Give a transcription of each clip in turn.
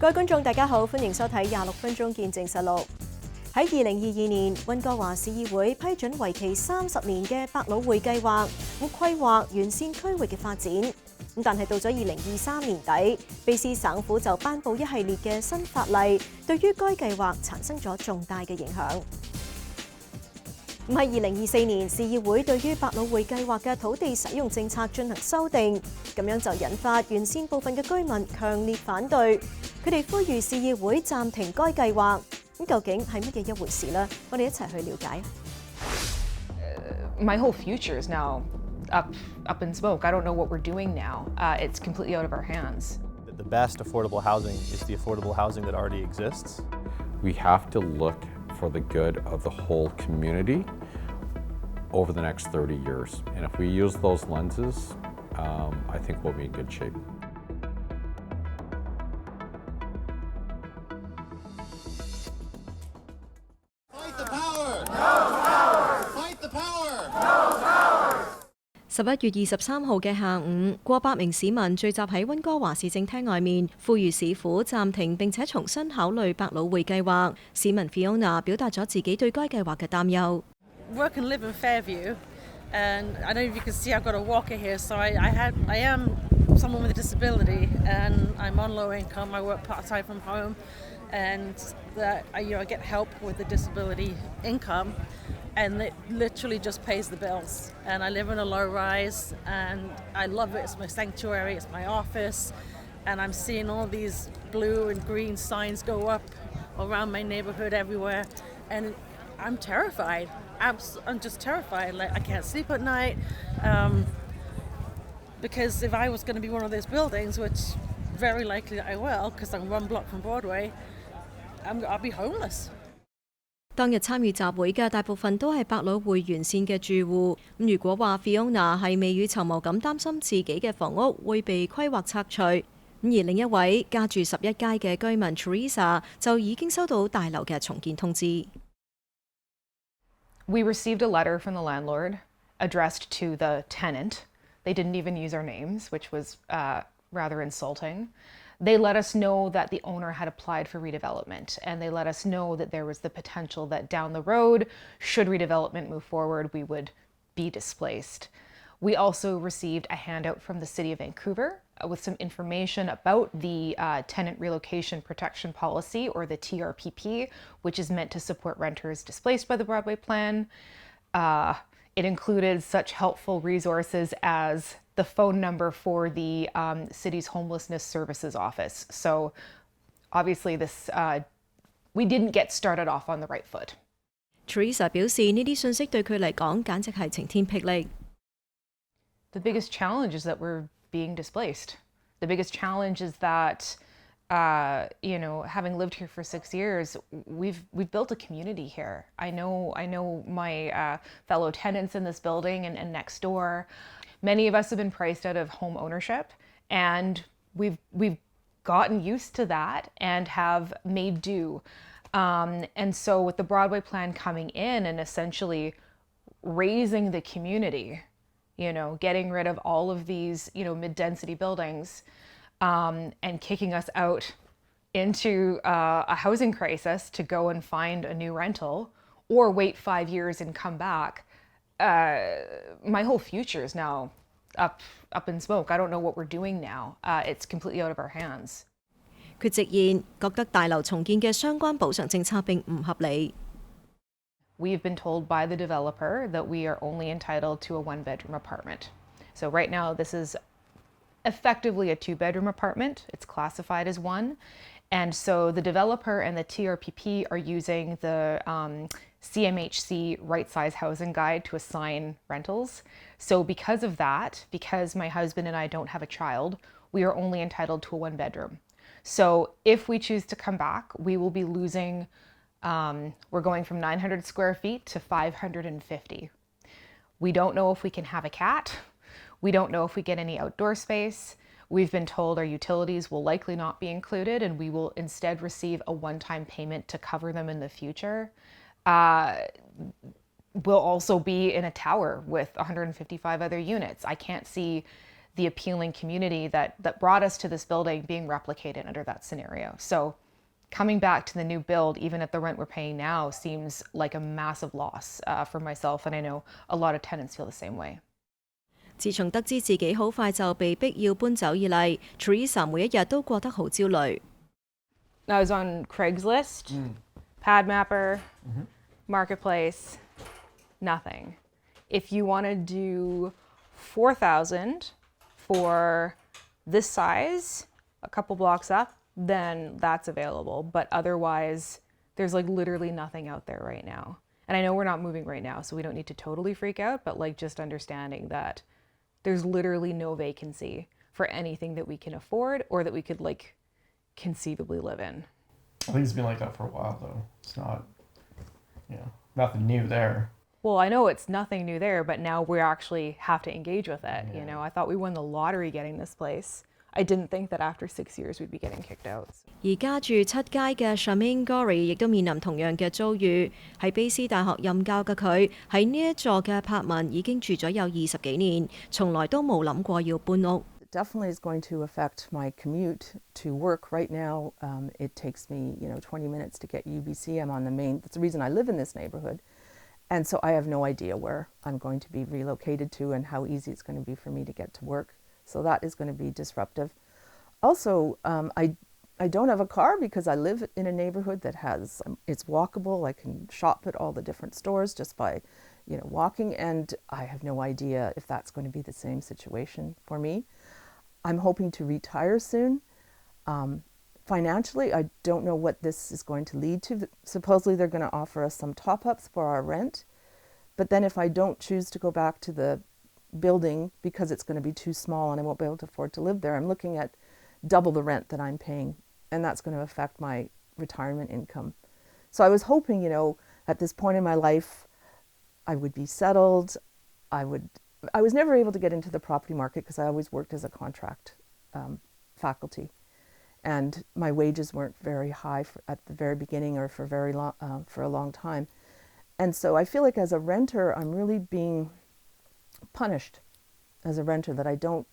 各位觀眾大家好，歡迎收睇26分鐘見證實錄。喺2022年，溫哥華市議會批准為期30年嘅百老匯計劃，會規劃完善區域嘅發展。但係到咗2023年底，卑詩省府就頒布一系列嘅新法例，對於該計劃產生咗重大嘅影響。喺2024年，市議會對於百老匯計劃嘅土地使用政策進行修訂，咁樣就引發沿線部分嘅居民強烈反對，佢哋呼籲市議會暫停該計劃。咁究竟係乜嘢一回事呢？我哋一齊去了解。My whole future is now up in smoke. I don't know what we're doing now. It's completely out of our hands. The best affordable housing is the affordable housing that already exists. We have to look for the good of the whole community over the next 30 years. And if we use those lenses, I think we'll be in good shape. Fight the power! No power! Fight the power! No power! 11月23號嘅下午，過百名市民聚集喺溫哥華市政廳外面，呼籲市府暫停並且重新考慮百老匯計劃。市民 Fiona 表達咗自己對該計劃嘅擔憂。Work and live in Fairview, and I don't know if you can see I've got a walker here, so I am someone with a disability, and I'm on low income. I work part-time from home, and I get help with the disability income, and it literally just pays the bills. And I live in a low-rise, and I love it. It's my sanctuary, it's my office, and I'm seeing all these blue and green signs go up around my neighborhood everywhere, and I'm terrified. I'm just terrified. Like, I can't sleep at night, because if I was going to be one of those buildings, which very likely I will, because I'm one block from Broadway, I'll be homeless. 當日參與集會嘅大部分都係百老匯沿線嘅住戶。如果話 Fiona 係未雨綢繆咁擔心自己嘅房屋會被規劃拆除，而另一位家住11街嘅居民 Teresa 就已經收到大樓嘅重建通知。We received a letter from the landlord addressed to the tenant. They didn't even use our names, which was rather insulting. They let us know that the owner had applied for redevelopment, and they let us know that there was the potential that down the road, should redevelopment move forward, we would be displaced. We also received a handout from the City of Vancouver with some information about the Tenant Relocation Protection Policy, or the TRPP, which is meant to support renters displaced by the Broadway Plan. It included such helpful resources as the phone number for the city's homelessness services office. So obviously we didn't get started off on the right foot. Teresa 表示呢啲信息對佢嚟講簡直係晴天霹靂。The biggest challenge is that we're being displaced. The biggest challenge is that, having lived here for 6 years, we've built a community here. I know my fellow tenants in this building and next door. Many of us have been priced out of home ownership, and we've gotten used to that and have made do. And so with the Broadway Plan coming in and essentially raising the community, getting rid of all of these, mid-density buildings, and kicking us out into a housing crisis to go and find a new rental or wait 5 years and come back. My whole future is now up in smoke. I don't know what we're doing now. It's completely out of our hands. 佢直言覺得大樓重建嘅相關補償政策並唔合理。We've been told by the developer that we are only entitled to a one-bedroom apartment. So right now this is effectively a two-bedroom apartment. It's classified as one. And so the developer and the TRPP are using the CMHC right-size housing guide to assign rentals. So because of that, because my husband and I don't have a child, we are only entitled to a one-bedroom. So if we choose to come back, we will be losing, we're going from 900 square feet to 550. We don't know if we can have a cat. We don't know if we get any outdoor space. We've been told our utilities will likely not be included, and we will instead receive a one-time payment to cover them in the future. We'll also be in a tower with 155 other units. I can't see the appealing community that brought us to this building being replicated under that scenario. So coming back to the new build, even at the rent we're paying now, seems like a massive loss for myself, and I know a lot of tenants feel the same way. 自從得知自己好快就被逼要搬走以嚟 ，Teresa 每一日都過得好焦慮。I was on Craigslist, PadMapper, Marketplace, nothing. If you want to do $4,000 for this size, a couple blocks up, then that's available. But otherwise, there's like literally nothing out there right now. And I know we're not moving right now, so we don't need to totally freak out, but like just understanding that there's literally no vacancy for anything that we can afford or that we could like conceivably live in. I think it's been like that for a while though. It's not, nothing new there. Well, I know it's nothing new there, but now we actually have to engage with it. You know, I thought we won the lottery getting this place. I didn't think that after 6 years we'd be getting kicked out. 而家住7街嘅 Charmaine Gorey 亦都面臨同樣嘅遭遇。喺卑斯大學任教嘅佢喺呢一座嘅柏文已經住咗有20幾年，從來都冇諗過要搬屋。Definitely is going to affect my commute to work. Right now, it takes me, 20 minutes to get UBC. I'm on the main. That's the reason I live in this neighborhood. And so I have no idea where I'm going to be relocated to and how easy it's going to be for me to get to work. So that is going to be disruptive. Also, I don't have a car because I live in a neighborhood that has, it's walkable. I can shop at all the different stores just by, walking. And I have no idea if that's going to be the same situation for me. I'm hoping to retire soon. Financially, I don't know what this is going to lead to. Supposedly they're going to offer us some top-ups for our rent. But then if I don't choose to go back to the building because it's going to be too small and I won't be able to afford to live there, I'm looking at double the rent that I'm paying. And that's going to affect my retirement income. So I was hoping, at this point in my life, I would be settled. I was never able to get into the property market because I always worked as a contract faculty. And my wages weren't very high at the very beginning or for a long time. And so I feel like as a renter, I'm really being punished as a renter that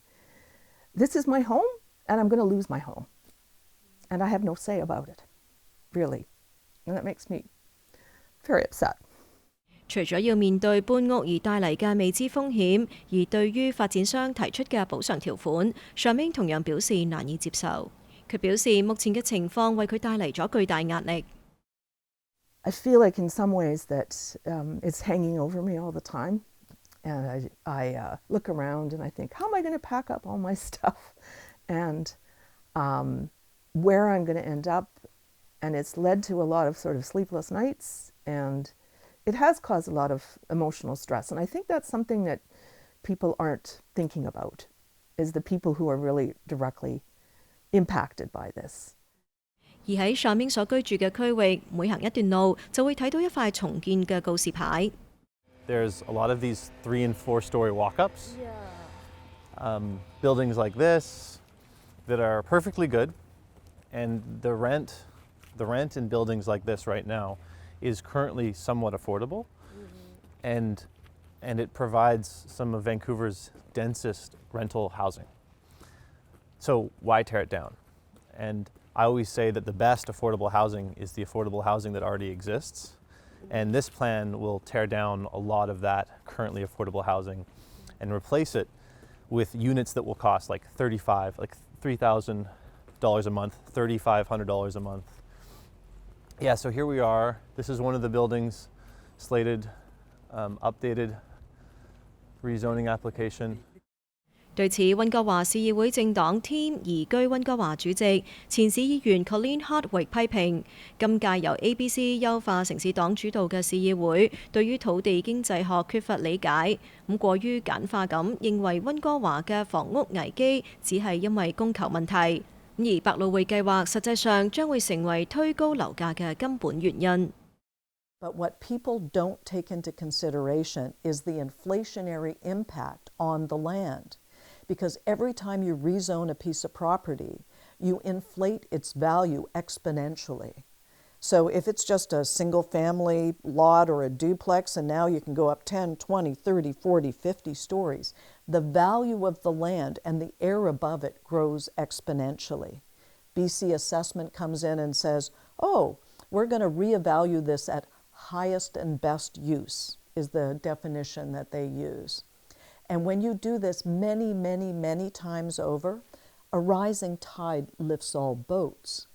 this is my home and I'm going to lose my home. And I have no say about it, really. And that makes me very upset. 除咗要面對搬屋而帶嚟嘅未知風險，而對於發展商提出嘅補償條款，上面同樣表示難以接受。佢表示目前嘅情況為佢帶嚟咗巨大壓力。I feel like in some ways that it's hanging over me all the time. And I look around and I think, how am I going to pack up all my stuff? And where I'm going to end up. And it's led to a lot of sort of sleepless nights. And it has caused a lot of emotional stress. And I think that's something that people aren't thinking about, is the people who are really directly impacted by this. 而喺上面所居住嘅區域，每行一段路就會睇到一塊重建嘅告示牌。There's a lot of these 3- and 4-story walk-ups. Buildings like this that are perfectly good, and the rent in buildings like this right now is currently somewhat affordable, and it provides some of Vancouver's densest rental housing. So why tear it down? And I always say that the best affordable housing is the affordable housing that already exists. And this plan will tear down a lot of that currently affordable housing and replace it with units that will cost like $3,000 a month, $3,500 a month. Yeah, so here we are. This is one of the buildings, slated, updated rezoning application. 對此，溫哥華市議會政黨 Team 移居溫哥華主席前市議員 Colleen Hardwick 批評，今屆由 ABC 優化城市黨主導嘅市議會對於土地經濟學缺乏理解，過於簡化咁認為溫哥華嘅房屋危機只係因為供求問題，而百老匯計劃實際上將會成為推高樓價嘅根本原因。But what people don't take into consideration is the inflationary impact on the land. Because every time you rezone a piece of property, you inflate its value exponentially. So if it's just a single family lot or a duplex and now you can go up 10, 20, 30, 40, 50 stories, the value of the land and the air above it grows exponentially. BC Assessment comes in and says, oh, we're going to reevaluate this at highest and best use, is the definition that they use. And when you do this many, many, many times over, a rising tide lifts all boats.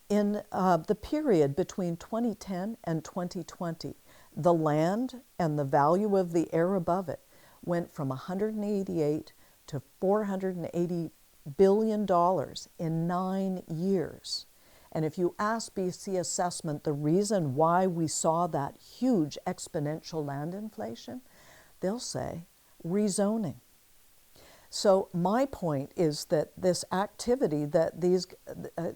In the period between 2010 and 2020, the land and the value of the air above it went from $188 to $480 billion in 9 years. And if you ask BC Assessment the reason why we saw that huge exponential land inflation, they'll say rezoning. So my point is that this activity that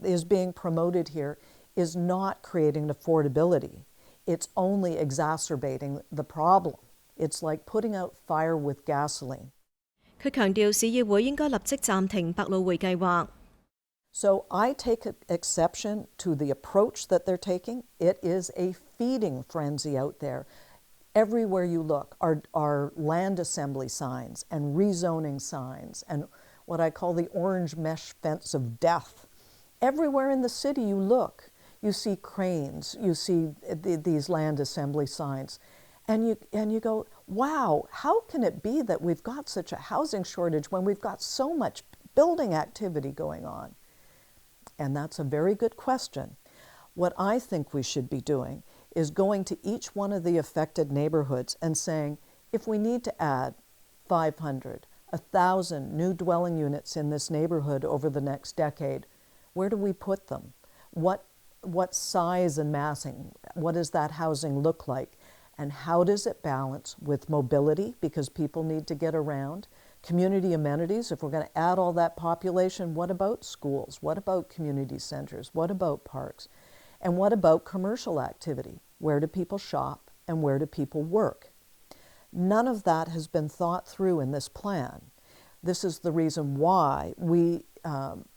is being promoted here is not creating affordability. It's only exacerbating the problem. It's like putting out fire with gasoline. 佢強調市議會應該立即暫停百老匯計劃。So I take exception to the approach that they're taking. It is a feeding frenzy out there. Everywhere you look are land assembly signs and rezoning signs and what I call the orange mesh fence of death. Everywhere in the city you look, you see cranes, you see these land assembly signs, and you go, wow, how can it be that we've got such a housing shortage when we've got so much building activity going on? And that's a very good question. What I think we should be doing is going to each one of the affected neighborhoods and saying, if we need to add 500, 1,000 new dwelling units in this neighborhood over the next decade, where do we put them? What size and massing? What does that housing look like? And how does it balance with mobility, because people need to get around? Community amenities, if we're going to add all that population, what about schools? What about community centers? What about parks? And what about commercial activity? Where do people shop and where do people work? None of that has been thought through in this plan. This is the reason why we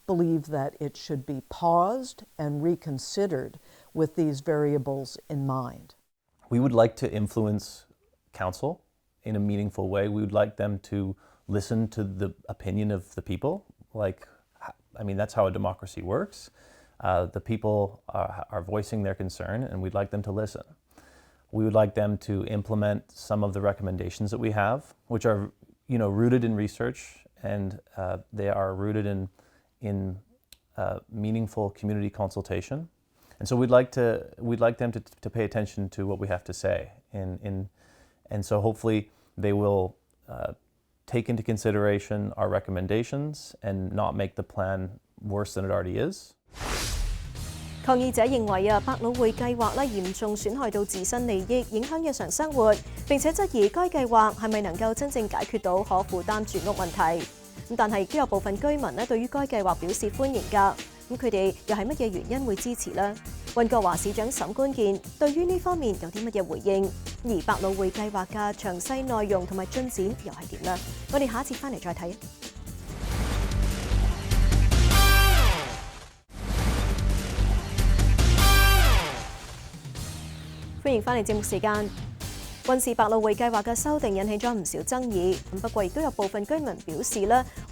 believe that it should be paused and reconsidered with these variables in mind. We would like to influence council in a meaningful way. We would like them to listen to the opinion of the people. That's how a democracy works. The people are voicing their concern, and we'd like them to listen. We would like them to implement some of the recommendations that we have, which are, rooted in research, and they are rooted in meaningful community consultation. And so we'd like them to pay attention to what we have to say, and so hopefully they will take into consideration our recommendations and not make the plan worse than it already is. 抗議者認為百老匯計劃嚴重損害到自身利益，影響日常生活，並且質疑該計劃係咪能夠真正解決到可負擔住屋問題。但係亦都有部分居民對於該計劃表示歡迎㗎。佢哋又係乜嘢原因會支持呢？溫哥華市長沈觀健對於呢方面有啲乜嘢回應？而百老匯計劃嘅詳細內容同埋進展又係點呢？我哋下一節翻嚟再睇。歡迎翻嚟節目時間。溫氏百老匯計劃嘅修訂引起咗唔少爭議，不過亦都有部分居民表示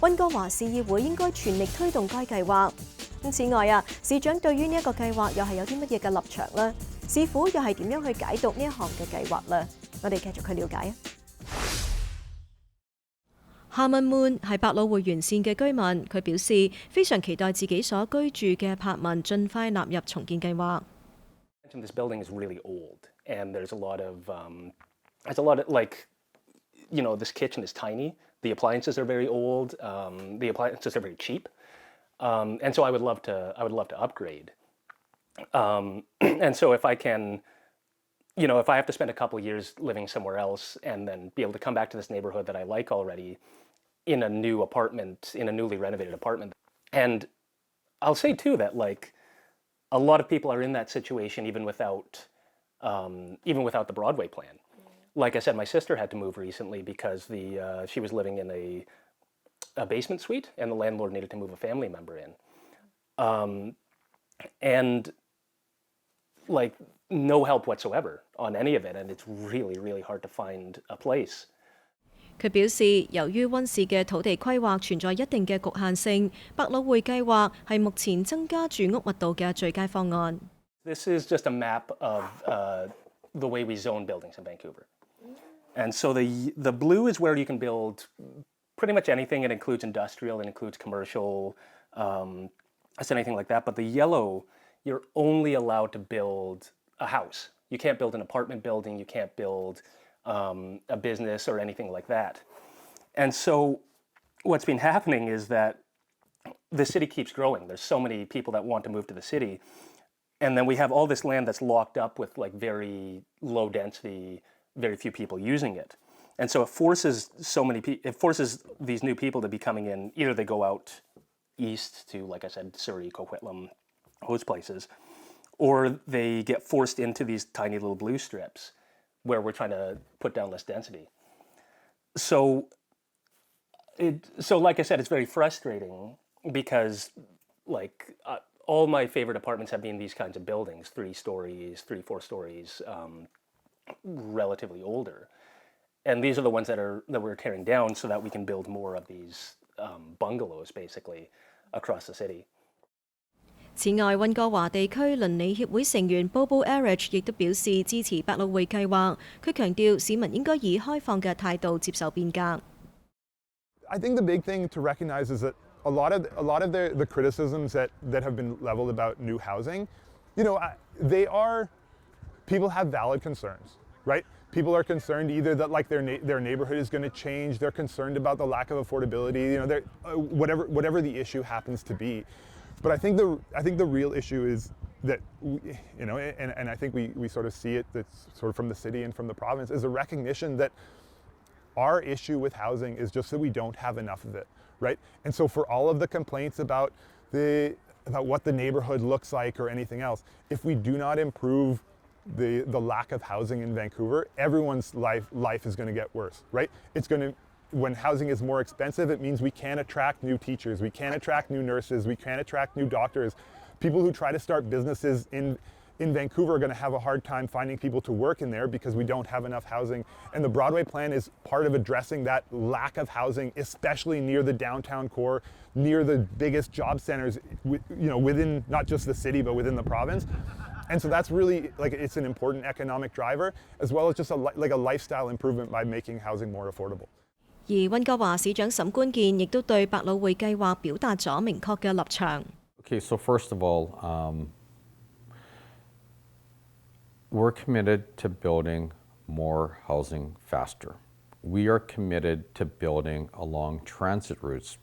溫哥華市議會應該全力推動該計劃。此外市長對於呢一個計劃又係有啲乜嘢嘅立場呢？市府又係點樣去解讀呢一項嘅計劃呢？我哋繼續去了解。夏文滿係百老匯沿線嘅居民，佢表示非常期待自己所居住嘅柏文盡快納入重建計劃。This building is really old, and there's a lot of this kitchen is tiny. The appliances are very old. The appliances are very cheap, and so I would love to upgrade. And so if I can, if I have to spend a couple years living somewhere else and then be able to come back to this neighborhood that I like already, in a new apartment, in a newly renovated apartment, and I'll say too that a lot of people are in that situation even without the Broadway Plan. Like I said, my sister had to move recently because she was living in a basement suite, and the landlord needed to move a family member in. And like no help whatsoever on any of it, and it's really, really hard to find a place. 佢表示，由於溫市嘅土地規劃存在一定嘅局限性，百老匯計劃係目前增加住屋密度嘅最佳方案。This is just a map of the way we zone buildings in Vancouver. And so the blue is where you can build pretty much anything. It includes industrial, it includes commercial, it's anything like that. But the yellow, you're only allowed to build a house. You can't build an apartment building, you can't build a business or anything like that. And so what's been happening is that the city keeps growing. There's so many people that want to move to the city. And then we have all this land that's locked up with like very low density, very few people using it. And so it forces these new people to be coming in. Either they go out east to, like I said, Surrey, Coquitlam, those places, or they get forced into these tiny little blue strips where we're trying to put down less density. So like I said, it's very frustrating because like all my favorite apartments have been these kinds of buildings, 3 stories, 4 stories, relatively older. And these are the ones that we're tearing down so that we can build more of these bungalows basically across the city. 此外，溫哥華地區鄰里協會成員 Bobo Erich 亦都表示支持百老匯計劃。佢強調市民應該以開放嘅態度接受變革。I think the big thing to recognize is that a lot of the criticisms that have been leveled about new housing, people have valid concerns, right? People are concerned either that like their neighborhood is going to change, they're concerned about the lack of affordability, whatever the issue happens to be. But I think the real issue is that and I think we sort of see it that's sort of from the city and from the province is a recognition that our issue with housing is just that we don't have enough of it, right? And so for all of the complaints about what the neighborhood looks like or anything else, if we do not improve the lack of housing in Vancouver, everyone's life is going to get worse, right? When housing is more expensive, it means we can't attract new teachers, we can't attract new nurses, we can't attract new doctors. People who try to start businesses in Vancouver are going to have a hard time finding people to work in there because we don't have enough housing. And the Broadway Plan is part of addressing that lack of housing, especially near the downtown core, near the biggest job centers, within not just the city, but within the province. And so that's really, it's an important economic driver, as well as just a lifestyle improvement by making housing more affordable. 而溫哥華市長沈觀健亦都對百老匯計劃表達咗明確嘅立場。Okay, so first of all, we're committed to building more housing faster. We are committed to building along transit routes.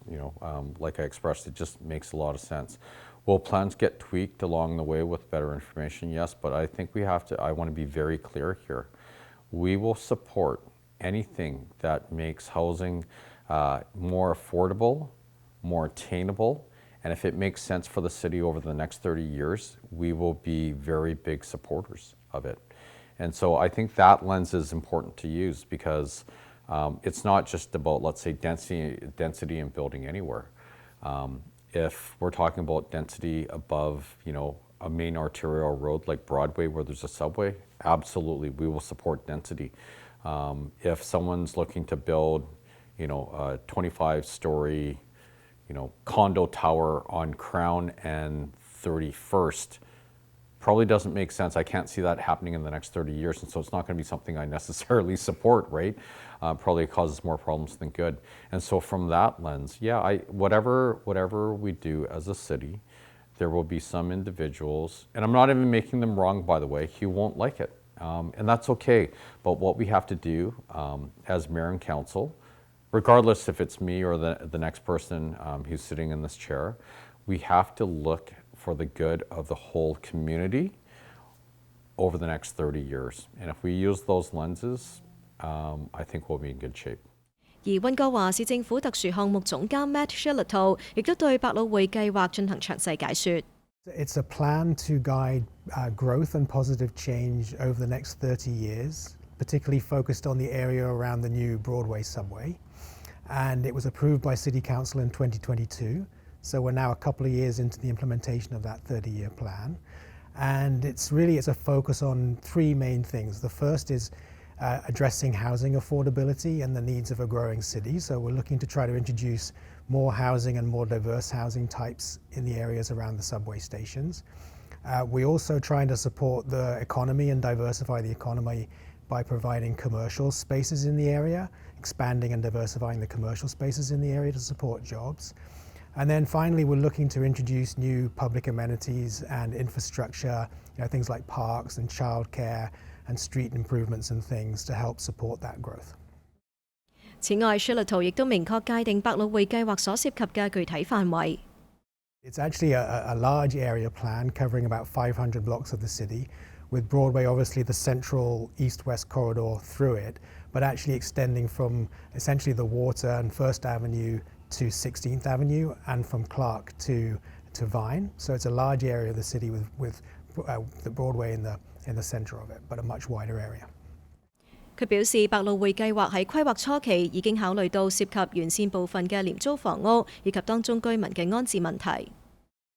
Like I expressed, it just makes a lot of sense. Will plans get tweaked along the way with better information? Yes, but I think I want to be very clear here. We will support anything that makes housing more affordable, more attainable, and if it makes sense for the city over the next 30 years, we will be very big supporters of it. And so I think that lens is important to use because it's not just about, let's say, density in building anywhere. If we're talking about density above, a main arterial road like Broadway where there's a subway, absolutely, we will support density. If someone's looking to build, a 25-story, condo tower on Crown and 31st, probably doesn't make sense. I can't see that happening in the next 30 years, and so it's not going to be something I necessarily support, right? Probably causes more problems than good. And so from that lens, yeah, whatever we do as a city, there will be some individuals, and I'm not even making them wrong, by the way, who won't like it. And that's okay. But what we have to do as mayor and council, regardless if it's me or the next person who's sitting in this chair, we have to look for the good of the whole community over the next 30 years. And if we use those lenses, I think we'll be in good shape. 而溫哥華市政府特殊項目總監 Matt Shillito 亦都對百老匯計劃進行詳細解說。It's a plan to guide growth and positive change over the next 30 years, particularly focused on the area around the new Broadway subway. And it was approved by City Council in 2022, so we're now a couple of years into the implementation of that 30-year plan. And it's a focus on three main things. The first is addressing housing affordability and the needs of a growing city. So we're looking to try to introduce more housing and more diverse housing types in the areas around the subway stations. We're also trying to support the economy and diversify the economy by providing commercial spaces in the area, expanding and diversifying the commercial spaces in the area to support jobs. And then finally, we're looking to introduce new public amenities and infrastructure, things like parks and childcare and street improvements and things to help support that growth. 此外，說律圖亦都明確界定百老匯計劃所涉及嘅具體範圍。It's actually a large area plan covering about 500 blocks of the city, with Broadway obviously the central east-west corridor through it, but actually extending from essentially the Water and First Avenue to 16th Avenue and from Clark to Vine. So it's a large area of the city with the Broadway in the center of it, but a much wider area. 佢表示，百老匯計劃喺規劃初期已經考慮到涉及沿線部分嘅廉租房屋以及當中居民嘅安置問題。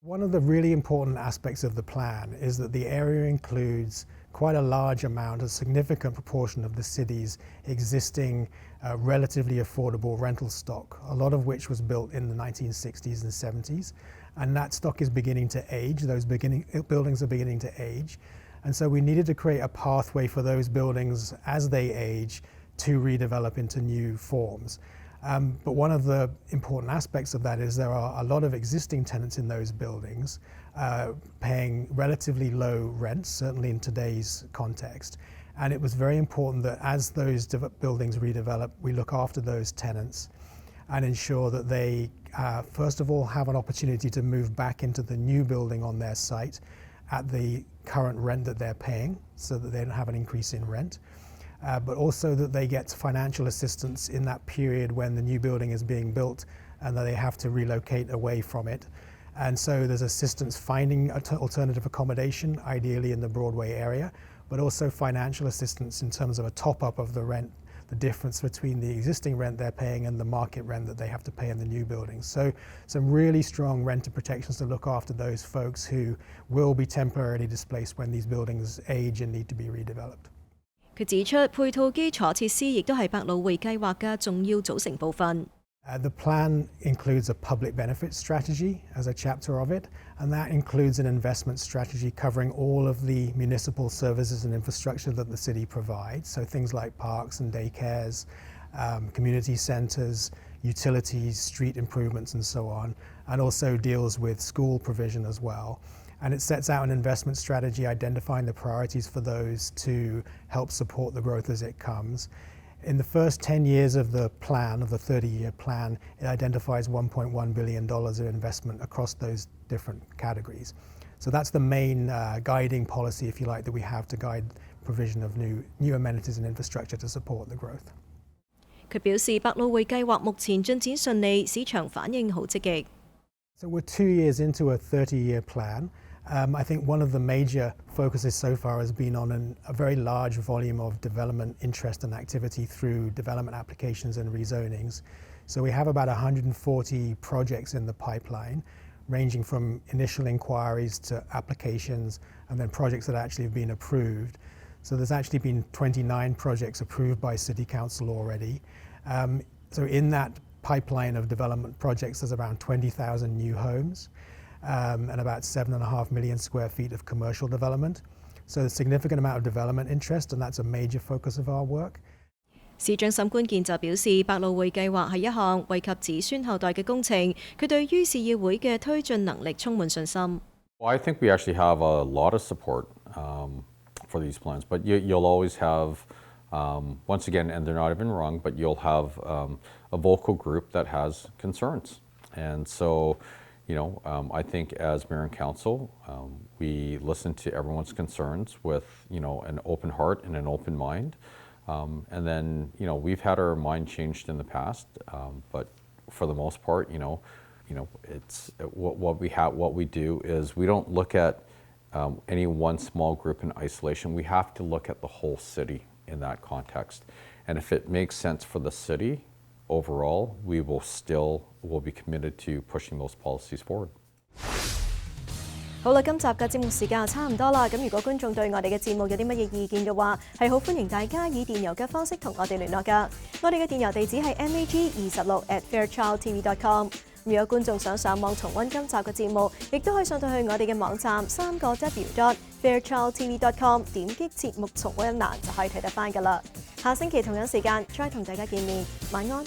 One of the really important aspects of the plan is that the area includes quite a large amount, a significant proportion of the city's existing relatively affordable rental stock, a lot of which was built in the 1960s and 70s. And that stock is beginning to age, those buildings are beginning to age. And so we needed to create a pathway for those buildings as they age to redevelop into new forms. But one of the important aspects of that is there are a lot of existing tenants in those buildings paying relatively low rents, certainly in today's context. And it was very important that as those buildings redevelop, we look after those tenants and ensure that they, first of all, have an opportunity to move back into the new building on their site at the current rent that they're paying, so that they don't have an increase in rent. But also that they get financial assistance in that period when the new building is being built and that they have to relocate away from it. And so there's assistance finding alternative accommodation, ideally in the Broadway area, but also financial assistance in terms of a top-up of the rent, the difference between the existing rent they're paying and the market rent that they have to pay in the new buildings. So some really strong renter protections to look after those folks who will be temporarily displaced when these buildings age and need to be redeveloped. 佢指出，配套基礎設施亦都係百老匯計劃嘅重要組成部分。The plan includes a public benefit strategy as a chapter of it, and that includes an investment strategy covering all of the municipal services and infrastructure that the city provides, so things like parks and daycares, community centres, utilities, street improvements and so on, and also deals with school provision as well. And it sets out an investment strategy identifying the priorities for those to help support the growth as it comes. In the first 10 years of the plan, of the 30-year plan, it identifies $1.1 billion of investment across those different categories. So that's the main guiding policy, if you like, that we have to guide provision of new amenities and infrastructure to support the growth. 佢表示，百老匯計劃目前進展順利，市場反應好積極。So we're 2 years into a 30-year plan. I think one of the major focuses so far has been on a very large volume of development interest and activity through development applications and rezonings. So we have about 140 projects in the pipeline, ranging from initial inquiries to applications and then projects that actually have been approved. So there's actually been 29 projects approved by City Council already. So in that pipeline of development projects, there's around 20,000 new homes. And about 7.5 million square feet of commercial development. So a significant amount of development interest, and that's a major focus of our work. 市長沈冠健就表示，百老匯計劃係一項惠及子孫後代嘅工程，佢對於市議會嘅推進能力充滿信心。Well, I think we actually have a lot of support for these plans, but you'll always have, once again, and they're not even wrong, but you'll have a vocal group that has concerns. And so, I think as mayor and council, we listen to everyone's concerns with, an open heart and an open mind. And then, we've had our mind changed in the past, but for the most part, it's what we do is we don't look at any one small group in isolation. We have to look at the whole city in that context. And if it makes sense for the city, overall, we will be committed to pushing those policies forward. 好啦，今集嘅節目時間就差唔多啦。咁如果觀眾對我哋嘅節目有啲乜嘢意見嘅話，係好歡迎大家以電郵嘅方式同我哋聯絡㗎。我哋嘅電郵地址係 mag26@fairchildtv.com。如果觀眾想上網重溫今集嘅節目，亦都可以上到去我哋嘅網站3w.fairchildtv.com， 點擊節目重溫欄就可以睇得返㗎啦。下星期同樣時間再同大家見面，晚安。